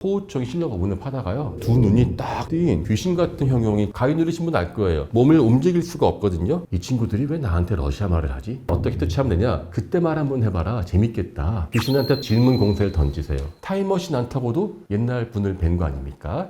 호우증 실려가 오는 파다가요, 두 눈이 딱 띈 귀신 같은 형용이 가위 누르신 분 알 거예요. 몸을 움직일 수가 없거든요. 이 친구들이 왜 나한테 러시아 말을 하지? 어떻게 대처하면 되냐? 그때 말 한번 해봐라. 재밌겠다. 귀신한테 질문 공세를 던지세요. 타임머신 안 타고도 옛날 분을 뵌 거 아닙니까?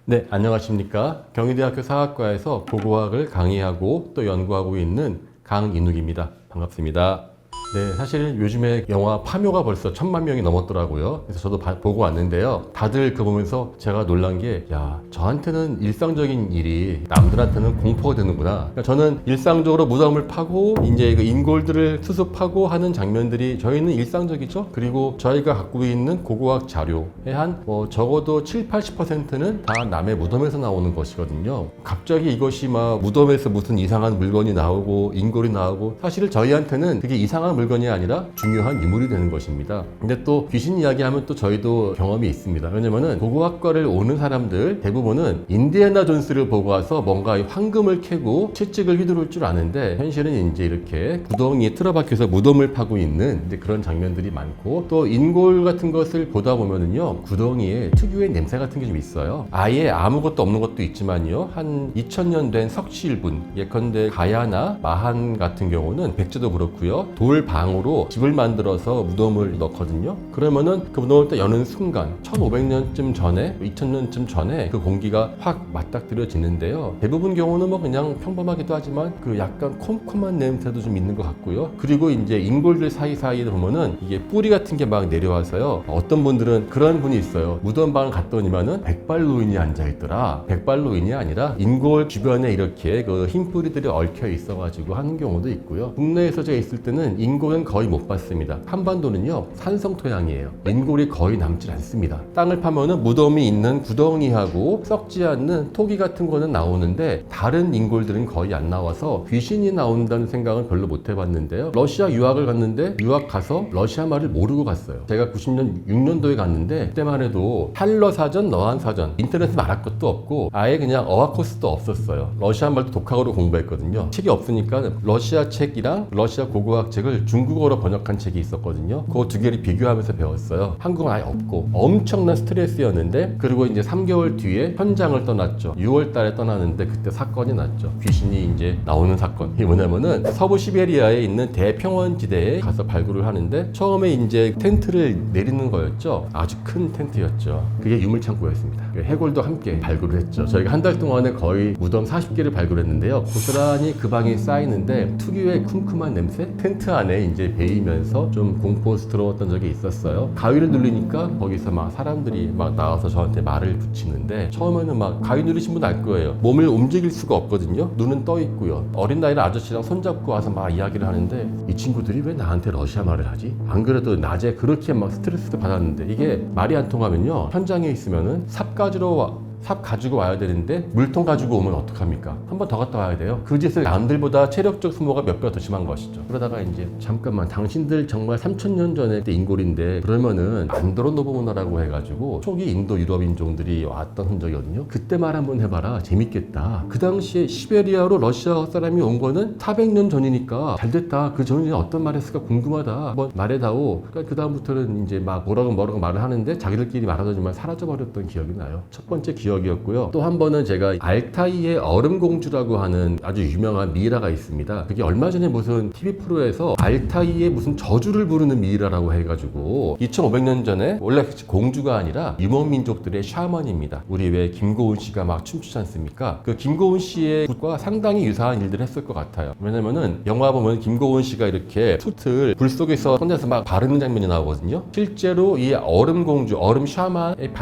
네, 안녕하십니까. 경희대학교 사학과에서 고고학을 강의하고 또 연구하고 있는 강인욱입니다. 반갑습니다. 네, 사실 요즘에 영화 파묘가 벌써 1000만 명이 넘었더라고요. 그래서 저도 보고 왔는데요. 다들 그거 보면서 제가 놀란 게, 야, 저한테는 일상적인 일이 남들한테는 공포가 되는구나. 그러니까 저는 일상적으로 무덤을 파고 이제 그 인골들을 수습하고 하는 장면들이 저희는 일상적이죠. 그리고 저희가 갖고 있는 고고학 자료의 한 적어도 70~80%는 다 남의 무덤에서 나오는 것이거든요. 갑자기 이것이 막 무덤에서 무슨 이상한 물건이 나오고 인골이 나오고, 사실 저희한테는 그게 이상한 물건이 아니라 중요한 인물이 되는 것입니다. 근데 또 귀신 이야기하면 또 저희도 경험이 있습니다. 왜냐면은 고고학과를 오는 사람들 대부분은 인디애나 존스를 보고 와서 뭔가 황금을 캐고 채찍을 휘두를 줄 아는데, 현실은 이제 이렇게 구덩이에 틀어박혀서 무덤을 파고 있는 그런 장면들이 많고, 또 인골 같은 것을 보다 보면은요, 구덩이에 특유의 냄새 같은 게 좀 있어요. 아예 아무것도 없는 것도 있지만요, 한 2000년 된 석실분, 예컨대 가야나 마한 같은 경우는 백제도 그렇고요, 돌방으로 집을 만들어서 무덤을 넣거든요. 그러면은 그 무덤을 딱 여는 순간 1500년쯤 전에, 2000년쯤 전에 그 공기가 확 맞닥뜨려지는데요. 대부분 경우는 뭐 그냥 평범하기도 하지만 그 약간 콤콤한 냄새도 좀 있는 것 같고요. 그리고 이제 인골들 사이사이에 보면은 이게 뿌리 같은 게 막 내려와서요, 어떤 분들은 그런 분이 있어요. 무덤방을 갔더니만은 백발노인이 앉아있더라. 백발노인이 아니라 인골 주변에 이렇게 그 흰 뿌리들이 얽혀 있어가지고 하는 경우도 있고요. 국내에서 제가 있을 때는 인골은 거의 못 봤습니다. 한반도는요, 산성 토양이에요. 인골이 거의 남질 않습니다. 땅을 파면은 무덤이 있는 구덩이하고 썩지 않는 토기 같은 거는 나오는데, 다른 인골들은 거의 안 나와서 귀신이 나온다는 생각은 별로 못 해봤는데요. 러시아 유학을 갔는데, 유학 가서 러시아 말을 모르고 갔어요. 제가 96년도에 갔는데, 그때만 해도 한러 사전, 너한 사전, 인터넷에 말할 것도 없고 아예 그냥 어학 코스도 없었어요. 러시아 말도 독학으로 공부했거든요. 책이 없으니까 러시아 책이랑 러시아 고고학 책을 중국어로 번역한 책이 있었거든요. 그거 두 개를 비교하면서 배웠어요. 한국은 아예 없고 엄청난 스트레스였는데, 그리고 이제 3개월 뒤에 현장을 떠났죠. 6월 달에 떠나는데 그때 사건이 났죠. 귀신이 이제 나오는 사건. 이게 뭐냐면은 서부 시베리아에 있는 대평원지대에 가서 발굴을 하는데, 처음에 이제 텐트를 내리는 거였죠. 아주 큰 텐트였죠. 그게 유물창고였습니다. 해골도 함께 발굴을 했죠. 저희가 한 달 동안에 거의 무덤 40개를 발굴했는데요. 고스란히 그 방에 쌓이는데 특유의 쿰쿰한 냄새? 텐트 안에 이제 베이면서 좀 공포스러웠던 적이 있었어요. 가위를 누르니까 거기서 막 사람들이 막 나와서 저한테 말을 붙이는데, 처음에는 막 가위 누르신 분 알 거예요. 몸을 움직일 수가 없거든요. 눈은 떠 있고요. 어린 나이에 아저씨랑 손잡고 와서 막 이야기를 하는데, 이 친구들이 왜 나한테 러시아 말을 하지? 안 그래도 낮에 그렇게 막 스트레스도 받았는데, 이게 말이 안 통하면요, 현장에 있으면은 삽 가지고 와야 되는데 물통 가지고 오면 어떡합니까? 한 번 더 갔다 와야 돼요. 그 짓을 남들보다 체력적 소모가 몇 배 더 심한 것이죠. 그러다가 이제, 잠깐만, 당신들 정말 3000년 전에 인골인데 그러면은 안드로노브 문화라고 해가지고 초기 인도 유럽 인종들이 왔던 흔적이거든요. 그때 말 한번 해봐라. 재밌겠다. 그 당시에 시베리아로 러시아 사람이 온 거는 400년 전이니까 잘됐다. 그 전에 어떤 말 했을까 궁금하다. 한번 말해다오. 그러니까 그 다음부터는 이제 막 뭐라고 말을 하는데, 자기들끼리 말하더니만 사라져버렸던 기억이 나요. 첫 번째 기억이었고요. 또 한 번은 제가 알타이의 얼음공주라고 하는 아주 유명한 미이라가 있습니다. 그게 얼마 전에 무슨 TV 프로에서 알타이의 무슨 저주를 부르는 미이라라고 해가지고, 2500년 전에 원래 공주가 아니라 유목민족들의 샤먼입니다. 우리 왜 김고은 씨가 막 춤추지 않습니까? 그 김고은 씨의 굿과 상당히 유사한 일들을 했을 것 같아요. 왜냐면은 영화 보면 김고은 씨가 이렇게 숯을 불 속에서 손에서 막 바르는 장면이 나오거든요. 실제로 이 얼음공주, 얼음 샤먼의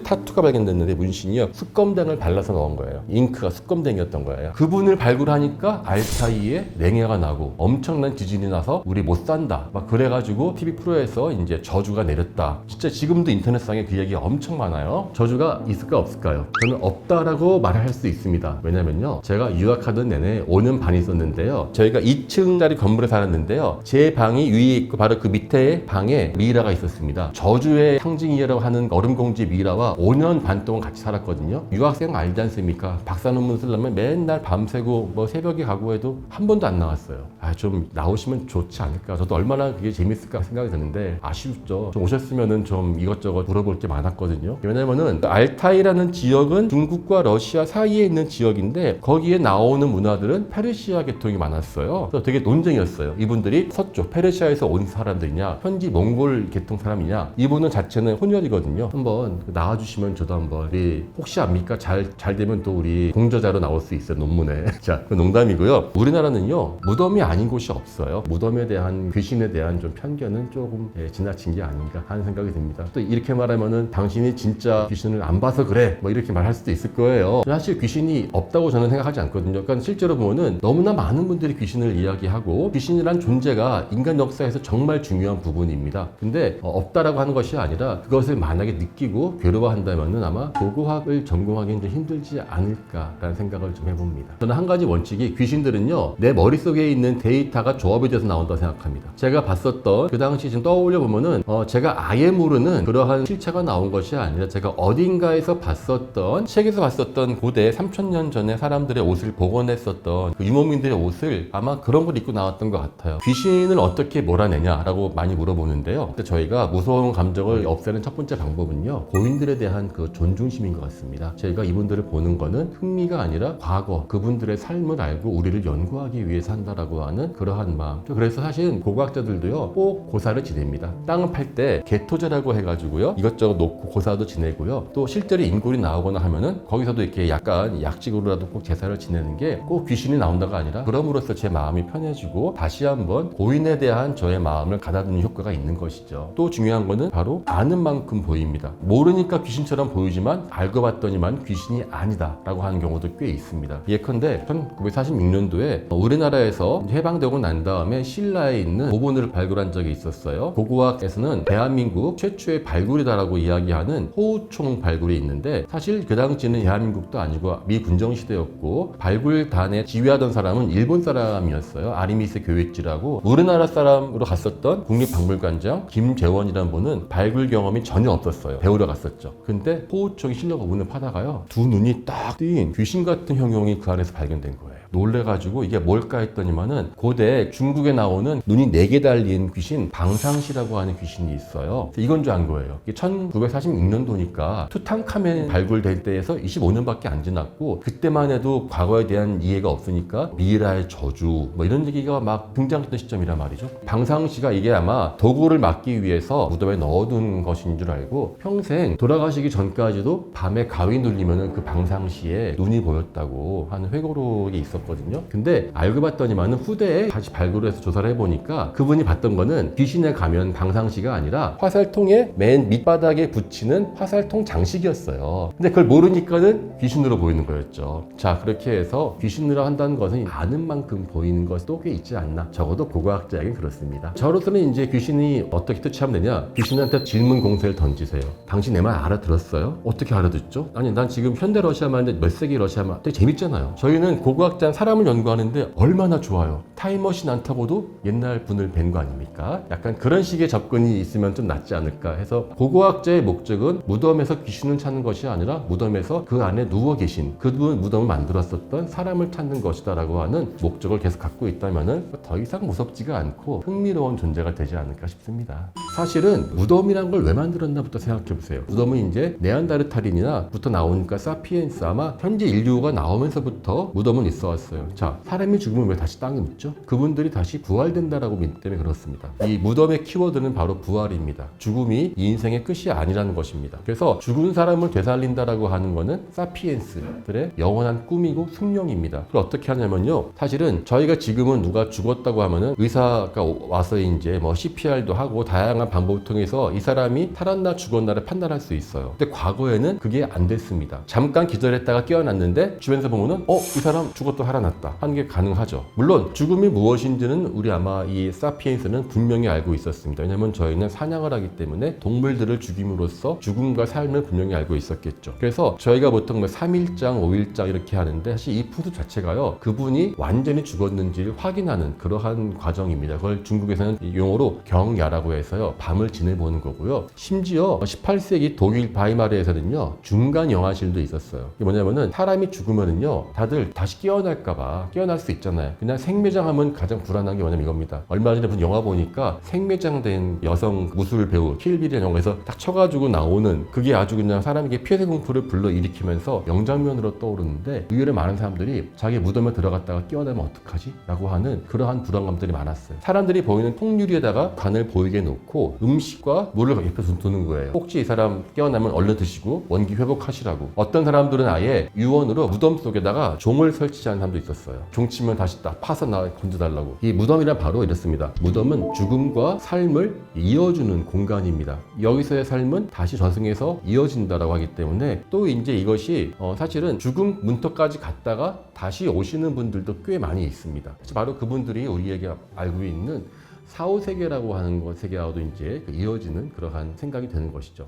타투가 발견됐는데, 문신이요, 숯검댕을 발라서 넣은 거예요. 잉크가 숯검댕이었던 거예요. 그분을 발굴하니까 알타이에 냉해가 나고 엄청난 지진이 나서 우리 못 산다 막 그래가지고 TV 프로에서 이제 저주가 내렸다. 진짜 지금도 인터넷상에 그 얘기가 엄청 많아요. 저주가 있을까 없을까요? 저는 없다라고 말할 수 있습니다. 왜냐면요, 제가 유학하던 내내 5년 반 있었는데요, 저희가 2층짜리 건물에 살았는데요, 제 방이 위에 있고 바로 그 밑에 방에 미이라가 있었습니다. 저주의 상징이라고 하는 얼음공주 미이라와 5년 반 동안 같이 살았거든요. 많았거든요. 유학생 알지 않습니까? 박사 논문 쓰려면 맨날 밤새고 뭐 새벽에 가고 해도 한 번도 안 나왔어요. 좀 나오시면 좋지 않을까. 저도 얼마나 그게 재밌을까 생각이 드는데 아쉽죠. 좀 오셨으면은 좀 이것저것 물어볼 게 많았거든요. 왜냐면은 알타이라는 지역은 중국과 러시아 사이에 있는 지역인데 거기에 나오는 문화들은 페르시아 계통이 많았어요. 그래서 되게 논쟁이었어요. 이분들이 서쪽 페르시아에서 온 사람들이냐 현지 몽골 계통 사람이냐. 이분은 자체는 혼혈이거든요. 한번 나와주시면 저도 한번 우리 혹시 압니까? 잘 되면 또 우리 공저자로 나올 수 있어요. 논문에. 자, 농담이고요. 우리나라는요 무덤이 아닌 곳이 없어요. 무덤에 대한 귀신에 대한 좀 편견은 조금 지나친 게 아닌가 하는 생각이 듭니다. 또 이렇게 말하면은 당신이 진짜 귀신을 안 봐서 그래 뭐 이렇게 말할 수도 있을 거예요. 사실 귀신이 없다고 저는 생각하지 않거든요. 그러니까 실제로 보면은 너무나 많은 분들이 귀신을 이야기하고 귀신이란 존재가 인간 역사에서 정말 중요한 부분입니다. 근데 없다라고 하는 것이 아니라 그것을 만약에 느끼고 괴로워한다면은 아마 고고학을 전공하기는 좀 힘들지 않을까라는 생각을 좀 해봅니다. 저는 한 가지 원칙이 귀신들은요 내 머릿속에 있는 데이터가 조합이 돼서 나온다고 생각합니다. 제가 봤었던 그 당시 지금 떠올려 보면은 제가 아예 모르는 그러한 실체가 나온 것이 아니라 제가 어딘가에서 봤었던 책에서 봤었던 고대 3000년 전에 사람들의 옷을 복원했었던 그 유목민들의 옷을 아마 그런 걸 입고 나왔던 것 같아요. 귀신을 어떻게 몰아내냐라고 많이 물어보는데요. 근데 저희가 무서운 감정을 없애는 첫 번째 방법은요 고인들에 대한 그 존중심인 것 같습니다. 저희가 이분들을 보는 거는 흥미가 아니라 과거 그분들의 삶을 알고 우리를 연구하기 위해서 한다라고 하는 그러한 마음. 그래서 사실 고고학자들도요 꼭 고사를 지냅니다. 땅을 팔 때 개토제라고 해가지고요 이것저것 놓고 고사도 지내고요. 또 실제로 인골이 나오거나 하면은 거기서도 이렇게 약간 약식으로라도 꼭 제사를 지내는 게 꼭 귀신이 나온다가 아니라 그럼으로써 제 마음이 편해지고 다시 한번 고인에 대한 저의 마음을 가다듬는 효과가 있는 것이죠. 또 중요한 거는 바로 아는 만큼 보입니다. 모르니까 귀신처럼 보이지만 알고 봤더니만 귀신이 아니다 라고 하는 경우도 꽤 있습니다. 예컨대 1946년도에 우리나라에서 해방되고 난 다음에 신라에 있는 고본을 발굴한 적이 있었어요. 고고학에서는 대한민국 최초의 발굴이다라고 이야기하는 호우총 발굴이 있는데 사실 그 당시는 대한민국도 아니고 미 군정시대였고 발굴단에 지휘하던 사람은 일본 사람이었어요. 아리미스 교육지라고. 우리나라 사람으로 갔었던 국립박물관장 김재원이라는 분은 발굴 경험이 전혀 없었어요. 배우러 갔었죠. 근데 호우총이 실려가 문을 파다가요 두 눈이 딱 띈 귀신 같은 형용이 그 안에서 발견된 거예요. 놀래가지고 이게 뭘까 했더니만은 고대 중국에 나오는 눈이 4개 달린 귀신 방상시라고 하는 귀신이 있어요. 이건 줄 안 거예요. 이게 1946년도니까 투탕카멘 발굴될 때에서 25년밖에 안 지났고 그때만 해도 과거에 대한 이해가 없으니까 미라의 저주 뭐 이런 얘기가 막 등장했던 시점이란 말이죠. 방상시가 이게 아마 도구를 막기 위해서 무덤에 넣어둔 것인 줄 알고 평생 돌아가시기 전까지도 밤에 가위 눌리면은 그 방상시에 눈이 보였다고 하는 회고록이 있었거든요. 근데 알고 봤더니만은 후대에 다시 발굴을 해서 조사를 해보니까 그분이 봤던 거는 귀신의 가면 방상시가 아니라 화살통에 맨 밑바닥에 붙이는 화살통 장식이었어요. 근데 그걸 모르니까는 귀신으로 보이는 거였죠. 자, 그렇게 해서 귀신으로 한다는 것은 아는 만큼 보이는 것도 꽤 있지 않나. 적어도 고고학자에겐 그렇습니다. 저로서는 이제 귀신이 어떻게 투치하면 되냐? 귀신한테 질문 공세를 던지세요. 당신 내 말 알아들었어요? 어떻게 알아듣죠? 아니, 난 지금 현대 러시아만 몇 세기 러시아만 되게 재밌잖아요. 저희는 고고학자는 사람을 연구하는데 얼마나 좋아요. 타임머신 안 타고도 옛날 분을 뵌 거 아닙니까? 약간 그런 식의 접근이 있으면 좀 낫지 않을까 해서 고고학자의 목적은 무덤에서 귀신을 찾는 것이 아니라 무덤에서 그 안에 누워 계신 그분 무덤을 만들었었던 사람을 찾는 것이다 라고 하는 목적을 계속 갖고 있다면은 더 이상 무섭지가 않고 흥미로운 존재가 되지 않을까 싶습니다. 사실은 무덤이란 걸 왜 만들었나부터 생각해 보세요. 무덤은 이제 네안데르탈인이나부터 나오니까 사피엔스 아마 현재 인류가 나오면서부터 무덤은 있어 왔어요. 자, 사람이 죽으면 왜 다시 땅에 묻죠? 그분들이 다시 부활된다라고 믿기 때문에 그렇습니다. 이 무덤의 키워드는 바로 부활입니다. 죽음이 이 인생의 끝이 아니라는 것입니다. 그래서 죽은 사람을 되살린다라고 하는 거는 사피엔스들의 영원한 꿈이고 숙명입니다. 그걸 어떻게 하냐면요. 사실은 저희가 지금은 누가 죽었다고 하면은 의사가 와서 이제 뭐 CPR도 하고 다양한 방법을 통해서 이 사람이 살았나 죽었나를 판단할 수 있어요. 근데 과거에는 그게 안 됐습니다. 잠깐 기절했다가 깨어났는데 주변에서 보면은 이 사람 죽었다 살아났다 하는 게 가능하죠. 물론 죽음이 무엇인지는 우리 아마 이 사피엔스는 분명히 알고 있었습니다. 왜냐면 저희는 사냥을 하기 때문에 동물들을 죽임으로써 죽음과 삶을 분명히 알고 있었겠죠. 그래서 저희가 보통 3일장, 5일장 이렇게 하는데 사실 이 푸드 자체가요 그분이 완전히 죽었는지를 확인하는 그러한 과정입니다. 그걸 중국에서는 이 용어로 경야라고 해서요 밤을 지내보는 거고요. 심지어 18세기 독일 바이마르에서는요 중간 영화실도 있었어요. 이게 뭐냐면은 사람이 죽으면은요 다들 다시 깨어날까봐 깨어날 수 있잖아요. 그냥 생매장하면 가장 불안한 게 뭐냐면 이겁니다. 얼마 전에 무슨 영화 보니까 생매장된 여성 무술 배우 킬빌이라는 영화에서 딱 쳐가지고 나오는 그게 아주 그냥 사람에게 피해자 공포를 불러일으키면서 명장면으로 떠오르는데 의외로 많은 사람들이 자기 무덤에 들어갔다가 깨어나면 어떡하지? 라고 하는 그러한 불안감들이 많았어요. 사람들이 보이는 통유리에다가 간을 보이게 놓고 음식과 물을 옆에 두는 거예요. 혹시 이 사람 깨어나면 얼른 드시고 원기 회복하시라고. 어떤 사람들은 아예 유언으로 무덤 속에다가 종을 설치하는 사람도 있었어요. 종 치면 다시 딱 파서 건져달라고. 이 무덤이란 바로 이렇습니다. 무덤은 죽음과 삶을 이어주는 공간입니다. 여기서의 삶은 다시 저승에서 이어진다라고 하기 때문에 또 이제 이것이 사실은 죽음 문턱까지 갔다가 다시 오시는 분들도 꽤 많이 있습니다. 바로 그분들이 우리에게 알고 있는 사후세계라고 하는 것 세계와도 이제 이어지는 그러한 생각이 되는 것이죠.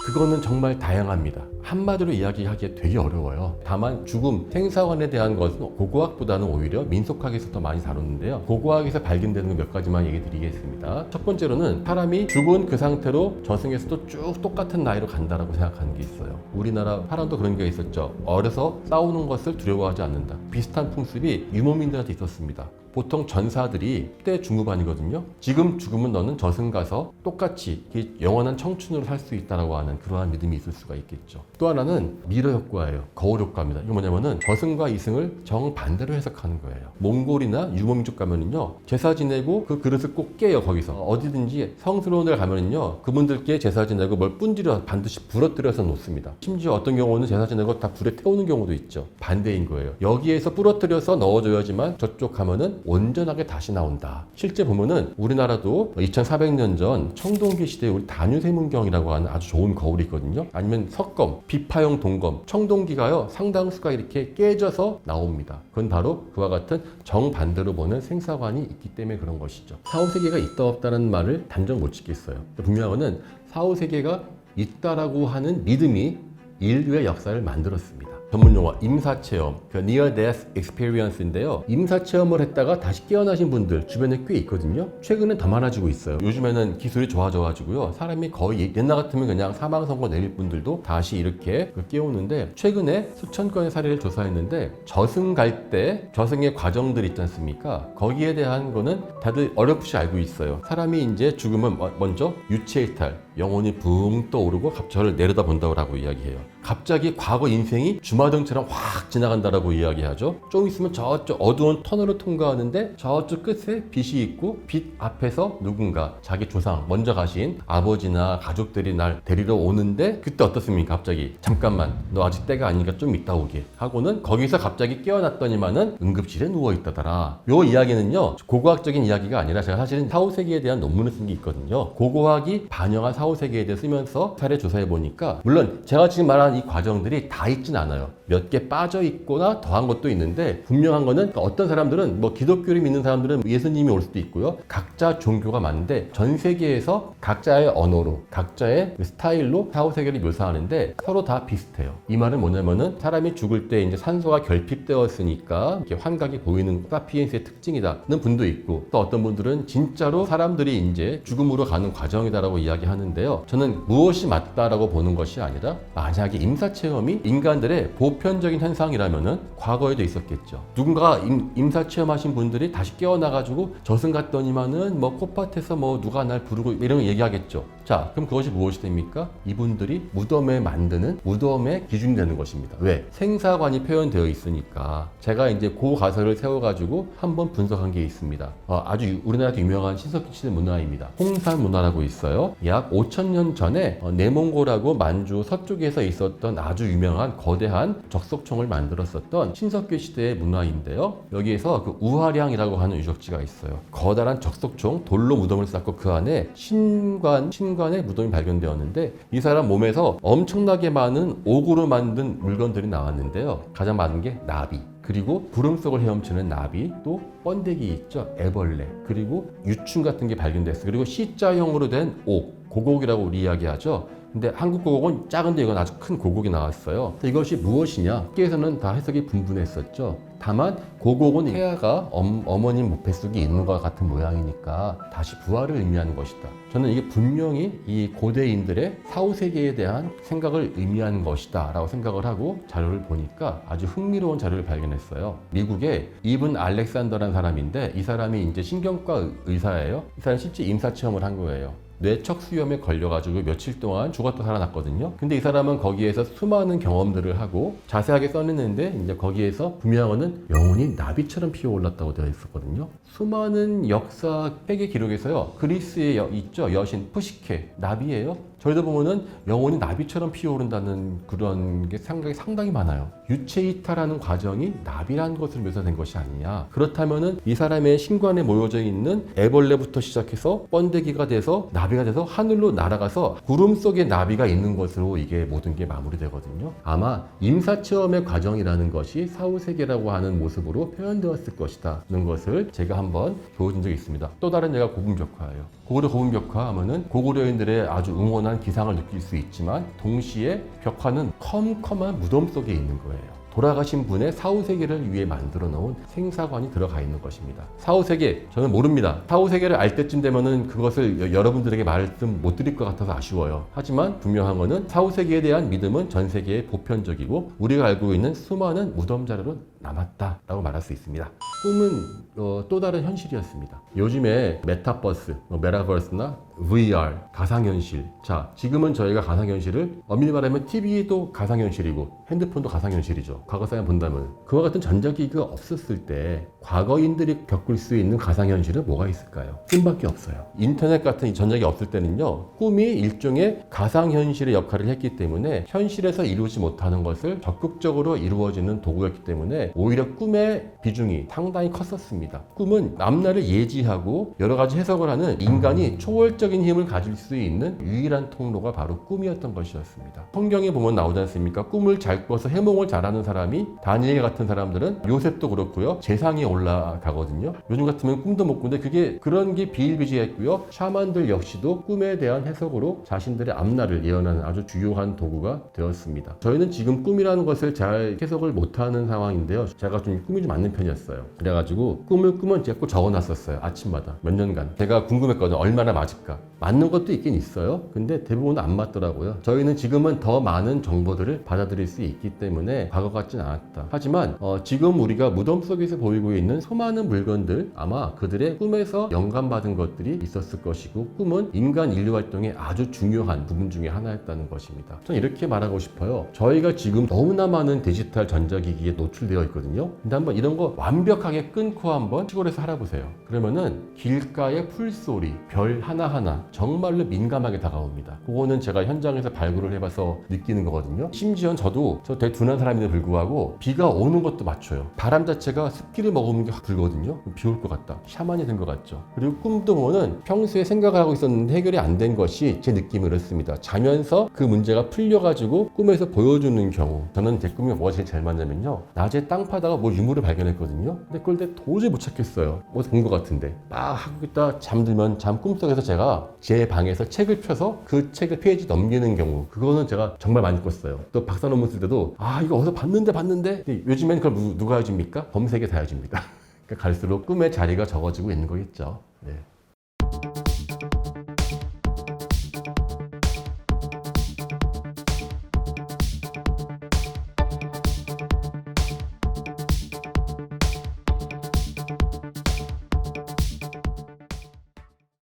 그거는 정말 다양합니다. 한마디로 이야기하기에 되게 어려워요. 다만 죽음, 생사관에 대한 것은 고고학보다는 오히려 민속학에서 더 많이 다루는데요. 고고학에서 발견되는 몇 가지만 얘기 드리겠습니다. 첫 번째로는 사람이 죽은 그 상태로 저승에서도 쭉 똑같은 나이로 간다라고 생각하는 게 있어요. 우리나라 사람도 그런 게 있었죠. 어려서 싸우는 것을 두려워하지 않는다. 비슷한 풍습이 유목민들한테 있었습니다. 보통 전사들이 10대 중후반이거든요. 지금 죽으면 너는 저승 가서 똑같이 영원한 청춘으로 살 수 있다라고 하는 그러한 믿음이 있을 수가 있겠죠. 또 하나는 미러 효과예요. 거울 효과입니다. 이거 뭐냐면은 저승과 이승을 정반대로 해석하는 거예요. 몽골이나 유목민족 가면은요 제사 지내고 그 그릇을 꼭 깨요. 거기서 어디든지 성스러운 데 가면은요 그분들께 제사 지내고 뭘 분들여 반드시 부러뜨려서 놓습니다. 심지어 어떤 경우는 제사 지내고 다 불에 태우는 경우도 있죠. 반대인 거예요. 여기에서 부러뜨려서 넣어줘야지만 저쪽 가면은 온전하게 다시 나온다. 실제 보면은 우리나라도 2400년 전 청동기 시대에 우리 단유세문경이라고 하는 아주 좋은 거울이 있거든요. 아니면 석검, 비파형 동검, 청동기가요 상당수가 이렇게 깨져서 나옵니다. 그건 바로 그와 같은 정반대로 보는 생사관이 있기 때문에 그런 것이죠. 사후세계가 있다 없다는 말을 단정 못 짓겠어요. 분명한 거는 사후세계가 있다라고 하는 믿음이 인류의 역사를 만들었습니다. 전문용어 임사체험, 그 Near Death Experience인데요. 임사체험을 했다가 다시 깨어나신 분들 주변에 꽤 있거든요. 최근에 더 많아지고 있어요. 요즘에는 기술이 좋아져가지고요. 사람이 거의 옛날 같으면 그냥 사망선고 내릴 분들도 다시 이렇게 깨우는데 최근에 수천 건의 사례를 조사했는데 저승 갈 때 저승의 과정들이 있지 않습니까? 거기에 대한 거는 다들 어렴풋이 알고 있어요. 사람이 이제 죽으면 먼저 유체이탈, 영혼이 붕 떠오르고 저를 내려다본다고 이야기해요. 갑자기 과거 인생이 주마등처럼 확 지나간다라고 이야기하죠. 좀 있으면 저쪽 어두운 터널을 통과하는데 저쪽 끝에 빛이 있고 빛 앞에서 누군가 자기 조상 먼저 가신 아버지나 가족들이 날 데리러 오는데 그때 어떻습니까? 갑자기 잠깐만 너 아직 때가 아니니까 좀 이따 오게 하고는 거기서 갑자기 깨어났더니만은 응급실에 누워있다더라. 요 이야기는요 고고학적인 이야기가 아니라 제가 사실은 사후세계에 대한 논문을 쓴 게 있거든요. 고고학이 반영한 사후세계에 대해 쓰면서 사례 조사해 보니까 물론 제가 지금 말한 이 과정들이 다 있진 않아요. 몇 개 빠져 있거나 더한 것도 있는데 분명한 거는 어떤 사람들은 뭐 기독교를 믿는 사람들은 예수님이 올 수도 있고요. 각자 종교가 많은데 전 세계에서 각자의 언어로 각자의 스타일로 사후세계를 묘사하는데 서로 다 비슷해요. 이 말은 뭐냐면은 사람이 죽을 때 이제 산소가 결핍되었으니까 이렇게 환각이 보이는 사피엔스의 특징이다는 분도 있고 또 어떤 분들은 진짜로 사람들이 이제 죽음으로 가는 과정이다라고 이야기하는데요. 저는 무엇이 맞다라고 보는 것이 아니라 만약에 임사체험이 인간들의 보편적인 현상이라면은 과거에도 있었겠죠. 누군가 임사체험하신 분들이 다시 깨어나가지고 저승 갔더니만은 뭐 콧밭에서 뭐 누가 날 부르고 이런 거 얘기하겠죠. 자, 그럼 그것이 무엇이 됩니까? 이분들이 무덤에 만드는 무덤의 기준이 되는 것입니다. 왜? 생사관이 표현되어 있으니까. 제가 이제 그 가설을 세워가지고 한번 분석한 게 있습니다. 아주 우리나라에서 유명한 신석기시대 문화입니다. 홍산 문화라고 있어요. 약 5000년 전에 내몽골하고 만주 서쪽에서 있었던 아주 유명한 거대한 적석총을 만들었었던 신석기 시대의 문화인데요. 여기에서 그 우하량이라고 하는 유적지가 있어요. 거대한 적석총 돌로 무덤을 쌓고 그 안에 신관의 무덤이 발견되었는데 이 사람 몸에서 엄청나게 많은 옥으로 만든 물건들이 나왔는데요. 가장 많은 게 나비, 그리고 구름 속을 헤엄치는 나비, 또 번데기 있죠, 애벌레, 그리고 유충 같은 게 발견됐어요. 그리고 C자형으로 된 옥, 고곡이라고 우리 이야기하죠. 근데 한국 고곡은 작은데 이건 아주 큰 고곡이 나왔어요. 이것이 무엇이냐? 학계에서는 다 해석이 분분했었죠. 다만 고곡은 태아가 어머님 모패 속에 있는 것 같은 모양이니까 다시 부활을 의미하는 것이다. 저는 이게 분명히 이 고대인들의 사후세계에 대한 생각을 의미하는 것이다 라고 생각을 하고 자료를 보니까 아주 흥미로운 자료를 발견했어요. 미국의 이븐 알렉산더라는 사람인데 이 사람이 이제 신경과 의사예요. 이 사람이 실제 임사체험을 한 거예요. 뇌척 수염에 걸려가지고 며칠 동안 죽었다 살아났거든요. 근데 이 사람은 거기에서 수많은 경험들을 하고 자세하게 써냈는데 이제 거기에서 분명한 영혼이 나비처럼 피어올랐다고 되어 있었거든요. 수많은 역사 회계 기록에서요. 그리스에 있죠. 여신 푸시케 나비예요. 저희도 보면은 영혼이 나비처럼 피어오른다는 그런 게 생각이 상당히 많아요. 유체이탈하는 과정이 나비라는 것을 묘사된 것이 아니냐. 그렇다면은 이 사람의 신관에 모여져 있는 애벌레부터 시작해서 번데기가 돼서 나비가 돼서 하늘로 날아가서 구름 속에 나비가 있는 것으로 이게 모든 게 마무리되거든요. 아마 임사체험의 과정이라는 것이 사후세계라고 하는 모습으로 표현되었을 것이다는 것을 제가 한번 보여준 적이 있습니다. 또 다른 예가 고금벽화예요. 고구려 고금벽화 하면은 고구려인들의 아주 응원한 기상을 느낄 수 있지만 동시에 벽화는 컴컴한 무덤 속에 있는 거예요. 돌아가신 분의 사후세계를 위해 만들어 놓은 생사관이 들어가 있는 것입니다. 사후세계, 저는 모릅니다. 사후세계를 알 때쯤 되면은 그것을 여러분들에게 말씀 못 드릴 것 같아서 아쉬워요. 하지만 분명한 거는 사후세계에 대한 믿음은 전 세계에 보편적이고 우리가 알고 있는 수많은 무덤 자료로 남았다라고 말할 수 있습니다. 꿈은 또 다른 현실이었습니다. 요즘에 메타버스, 메타버스나 VR, 가상현실. 자, 지금은 저희가 가상현실을 엄밀히 말하면 TV도 가상현실이고 핸드폰도 가상현실이죠. 과거사에 본다면 그와 같은 전자기기가 없었을 때 과거인들이 겪을 수 있는 가상현실은 뭐가 있을까요? 꿈밖에 없어요. 인터넷 같은 전자기기 없을 때는요. 꿈이 일종의 가상현실의 역할을 했기 때문에 현실에서 이루지 못하는 것을 적극적으로 이루어지는 도구였기 때문에 오히려 꿈의 비중이 상당히 컸었습니다. 꿈은 앞날을 예지하고 여러 가지 해석을 하는 인간이 초월적인 힘을 가질 수 있는 유일한 통로가 바로 꿈이었던 것이었습니다. 성경에 보면 나오지 않습니까? 꿈을 잘 꿔서 해몽을 잘하는 사람이 다니엘 같은 사람들은 요셉도 그렇고요. 재상에 올라가거든요. 요즘 같으면 꿈도 못 꾸는데 그게 그런 게 비일비재했고요. 샤만들 역시도 꿈에 대한 해석으로 자신들의 앞날을 예언하는 아주 주요한 도구가 되었습니다. 저희는 지금 꿈이라는 것을 잘 해석을 못하는 상황인데요. 제가 좀 꿈이 좀 맞는 편이었어요. 그래가지고 꿈을 꾸면 제가 꼭 적어놨었어요. 아침마다 몇 년간. 제가 궁금했거든요. 얼마나 맞을까? 맞는 것도 있긴 있어요. 근데 대부분은 안 맞더라고요. 저희는 지금은 더 많은 정보들을 받아들일 수 있기 때문에 과거 같진 않았다. 하지만 지금 우리가 무덤 속에서 보이고 있는 수많은 물건들 아마 그들의 꿈에서 영감받은 것들이 있었을 것이고 꿈은 인간 인류 활동의 아주 중요한 부분 중에 하나였다는 것입니다. 저는 이렇게 말하고 싶어요. 저희가 지금 너무나 많은 디지털 전자기기에 노출되어 있거든요. 근데 한번 이런 거 완벽하게 끊고 한번 시골에서 살아보세요. 그러면은 길가의 풀소리, 별 하나하나 정말로 민감하게 다가옵니다. 그거는 제가 현장에서 발굴을 해봐서 느끼는 거거든요. 심지어 저도 되게 둔한 사람인데 불구하고 비가 오는 것도 맞춰요. 바람 자체가 습기를 머금는 게 확 불거든요. 비 올 것 같다. 샤만이 된 것 같죠. 그리고 꿈도 보면은 평소에 생각을 하고 있었는데 해결이 안 된 것이 제 느낌이 그렇습니다. 자면서 그 문제가 풀려가지고 꿈에서 보여주는 경우. 저는 제 꿈이 뭐가 제일 잘 맞냐면요. 낮에 땅 파다가 뭐 유물을 발견했거든요. 근데 그걸 내가 도저히 못 찾겠어요. 어디서 본 것 같은데. 막 하고 있다 잠들면 꿈속에서 제가 제 방에서 책을 펴서 그 책을 페이지 넘기는 경우. 그거는 제가 정말 많이 꿨어요. 또 박사 논문 쓸 때도 이거 어디서 봤는데 근데 요즘엔 그걸 누가 해줍니까? 검색에 다 해줍니다. 그러니까 갈수록 꿈의 자리가 적어지고 있는 거겠죠. 네.